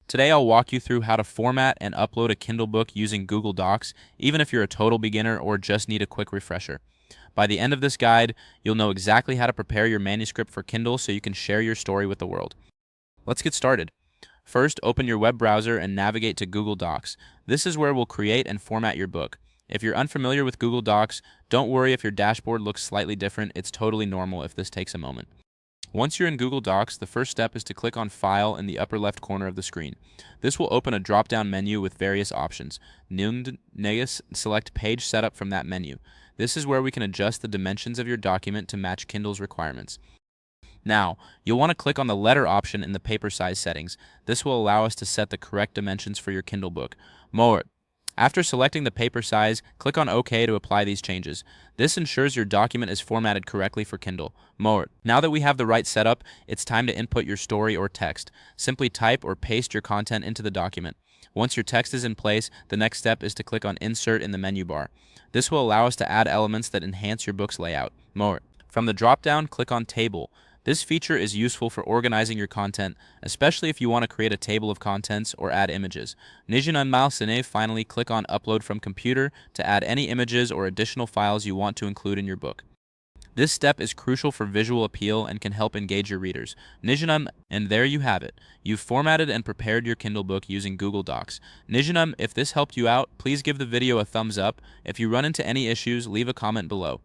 Today I'll walk you through how to format and upload a Kindle book using Google Docs, even if you're a total beginner or just need a quick refresher. By the end of this guide, you'll know exactly how to prepare your manuscript for Kindle so you can share your story with the world. Let's get started. First, open your web browser and navigate to Google Docs. This is where we'll create and format your book. If you're unfamiliar with Google Docs, don't worry if your dashboard looks slightly different. It's totally normal if this takes a moment. Once you're in Google Docs, the first step is to click on File in the upper left corner of the screen. This will open a drop-down menu with various options. Select Page Setup from that menu. This is where we can adjust the dimensions of your document to match Kindle's requirements. Now, you'll want to click on the letter option in the paper size settings. This will allow us to set the correct dimensions for your Kindle book. More. After selecting the paper size, click on OK to apply these changes. This ensures your document is formatted correctly for Kindle. More. Now that we have the right setup, it's time to input your story or text. Simply type or paste your content into the document. Once your text is in place, the next step is to click on Insert in the menu bar. This will allow us to add elements that enhance your book's layout. More. From the drop-down, click on Table. This feature is useful for organizing your content, especially if you want to create a table of contents or add images. Finally, click on Upload from Computer to add any images or additional files you want to include in your book. This step is crucial for visual appeal and can help engage your readers. And there you have it. You've formatted and prepared your Kindle book using Google Docs. If this helped you out, please give the video a thumbs up. If you run into any issues, leave a comment below.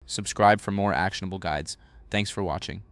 Subscribe for more actionable guides. Thanks for watching.